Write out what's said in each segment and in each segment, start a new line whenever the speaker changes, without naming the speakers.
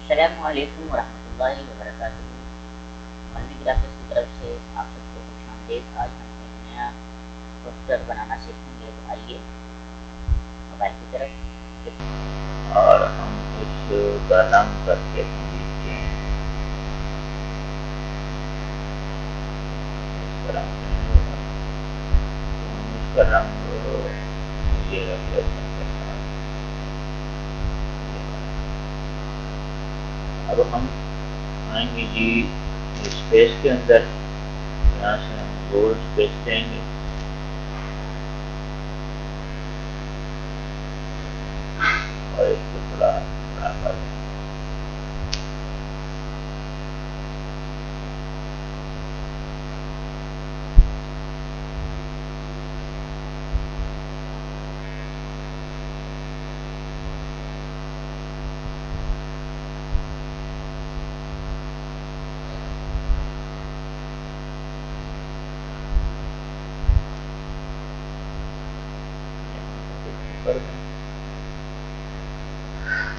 अस्सलामुअलैकुम वरहमतुल्लाहि वबरकातुहू। Multi graphics की तरफ से आप सबको खुशामदीद। आज हम एक नया पोस्टर बनाना सीखेंगे, तो आइए मोबाइल की तरफ
और हम इसका रंग करके नीचे इसका रंग ये रख लेते हैं। अब हम आएंगे जी स्पेस के अंदर, यहाँ से हम गोल स्पेस देंगे और इसको थोड़ा बड़ा कर देंगे।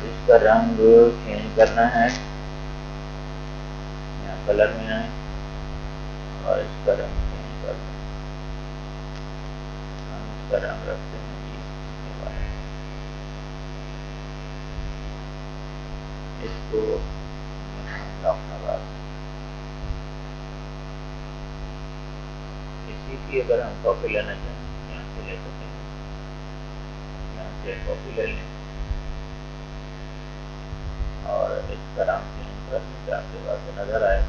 इसका रंग चेंज करना है, यहाँ कलर में आए और इसका रंग चेंज कर दें। हम इसका रंग रखते हैं जी इसको इसी की अगर हम कॉपी लेना चाहें यहाँ से ले सकते हैं, यहाँ से कॉपी ले लें और इसका रंग चेंज करने से आपके पास नजर आए।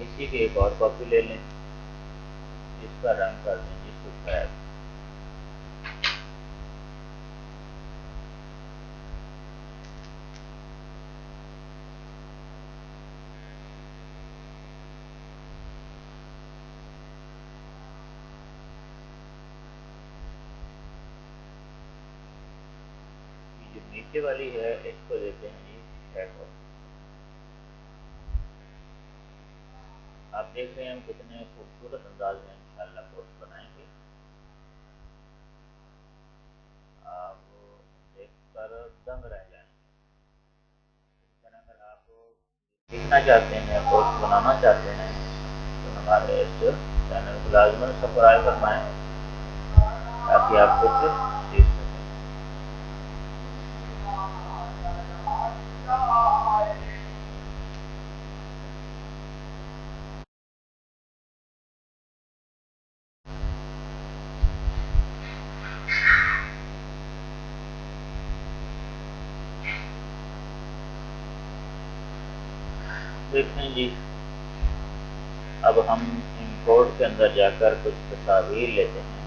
इसी की एक और कॉपी ले लें, इसका रंग कर दें जिसको खैर जो नीचे वाली है इसको देते हैं जी शेडो। आप देख रहे हैं हम कितने खूबसूरत अंदाज में इंशाल्लाह पोस्ट बनाएंगे। आप देखकर दंग रह जाएंगे। इस तरह अगर आप सीखना चाहते हैं, पोस्ट बनाना चाहते हैं, तो हमारे इस चैनल को लाजमन सब्सक्राइब फरमाएं ताकि आप कुछ सीख सकें। देखें जी, अब हम इंपोर्ट के अंदर जाकर कुछ तस्वीर लेते हैं।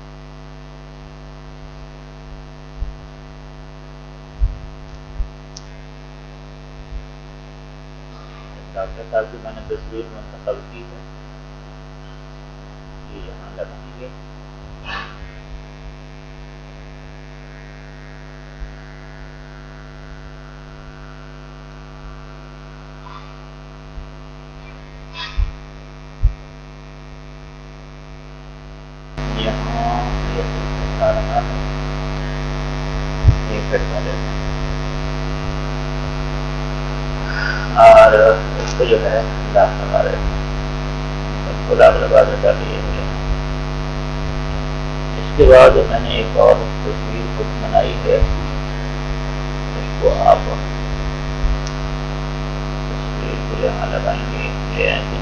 डॉक्टर साहब की मैंने तस्वीर मुंतखब की है, ये यहाँ लगाएंगे। और इसको जो है लाभ लगा रहे हैं, इसको लाभ लगा देता है। इसके बाद मैंने एक और तस्वीर खुद बनाई है, इसको आप तस्वीर को यहाँ लगाएंगे, ले आएंगे।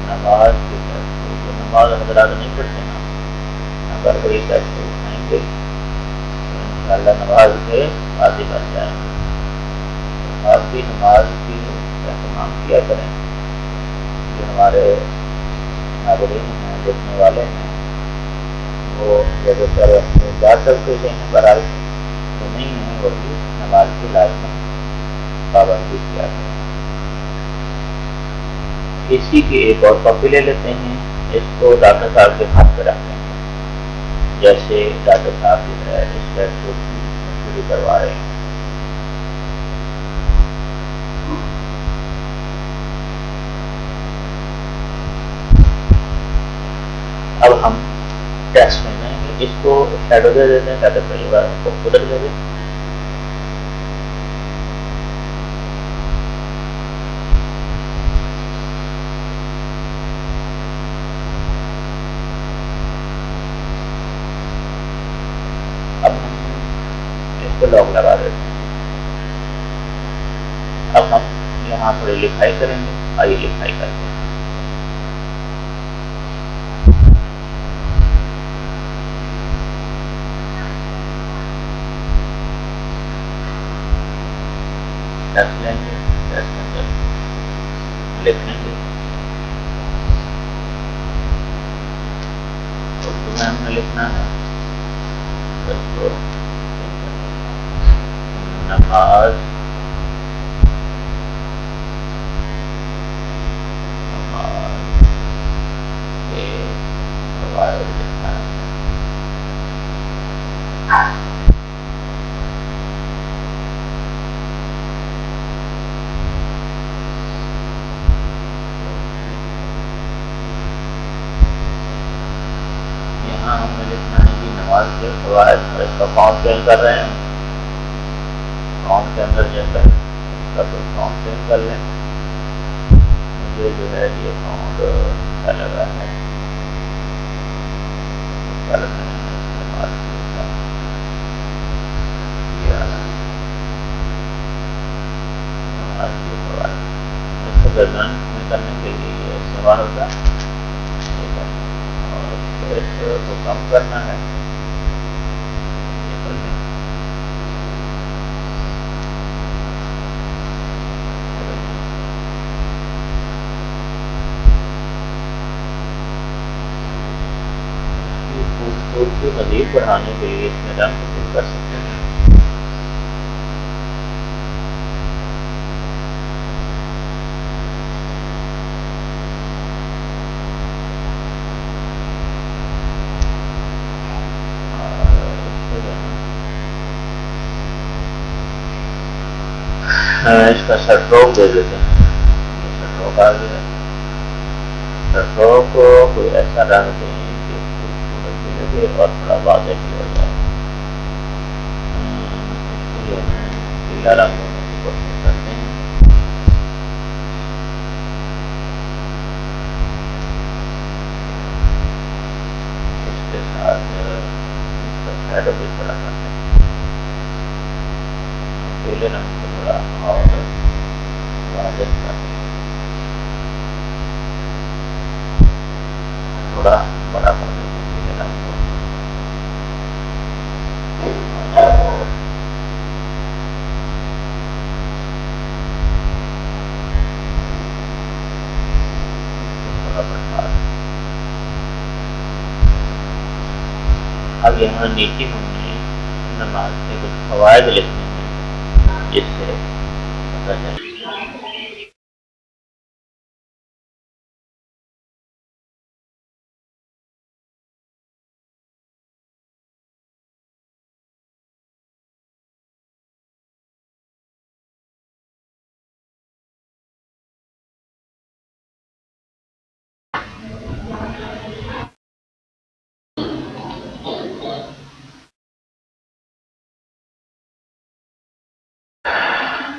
नमाज की तरफ नमाज हजरात नहीं पढ़ते ना, अगर कोई पैसे उठाएंगे तो इंशाअल्लाह नमाज के आदि बन जाएंगे। तो आप भी नमाज की एहतमाम किया करें। जो हमारे नागरिक हैं, देखने वाले हैं, वो ज़्यादातर जा सकते हैं बहरहाल, तो नहीं है वो भी नमाज की लाजमत कॉपी किया गया। इसी की एक और कॉपी ले लेते हैं, इसको डॉक्टर साहब के हाथ पे रखेंगे। जैसे डॉक्टर साहब जो है इस लैपटॉप की शुरू करवा रहे हैं। अब हम टेस्ट में जाएंगे, इसको शैडो दे देते हैं ताकि पहली बार हमको उधर दे दें। अब हम इसको लॉक लगा देते हैं। अब हम यहाँ थोड़ी लिखाई करेंगे, आइए लिखाई करते हैं। टेक्स्ट लेंगे, टेक्स्ट के अंदर लिखेंगे, उर्दू में हमने लिखना है नमाज के फवाइद लिखना है। यहाँ हमें लिखना है कि नमाज के फवाइद, इसका फॉन्ट चेंज कर रहे हैं। फॉन्ट के अंदर जाकर इसका कोई फॉन्ट चेंज कर लें। मुझे जो है ये फॉन्ट अच्छा लगा है, इसको दर्जन में करने के लिए ये इस्तेमाल होता है। ठीक है, और इसको कम करना है, ये कर लें। इसकी मज़ीद बढ़ाने के लिए इसमें रंग तब्दील कर सकते हैं। इसका शर्ट्रोक दे देते हैं। शर्ट्रोक आ गया। शर्ट्रोक को कोई ऐसा रंग दें कि खूबसूरत भी लगे और थोड़ा वाज़ेह भी हो जाए। इसके लिए हम पीला रंग देने की कोशिश करते हैं। इसके साथ इसका शैडो भी थोड़ा करते हैं। पीले रंग को थोड़ा और वाज़ेह करते हैं, थोड़ा बड़ा कर देते हैं पीले रंग को। थोड़ा बढ़ा दें। अब यहाँ नीचे हमने नमाज के कुछ फवाइद लिखने हैं, जिससे पता चले।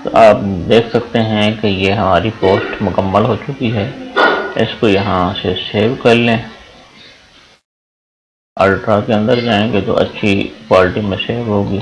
तो आप देख सकते हैं कि ये हमारी पोस्ट मुकम्मल हो चुकी है। इसको यहाँ से सेव कर लें। अल्ट्रा के अंदर जाएंगे तो अच्छी क्वालिटी में सेव होगी।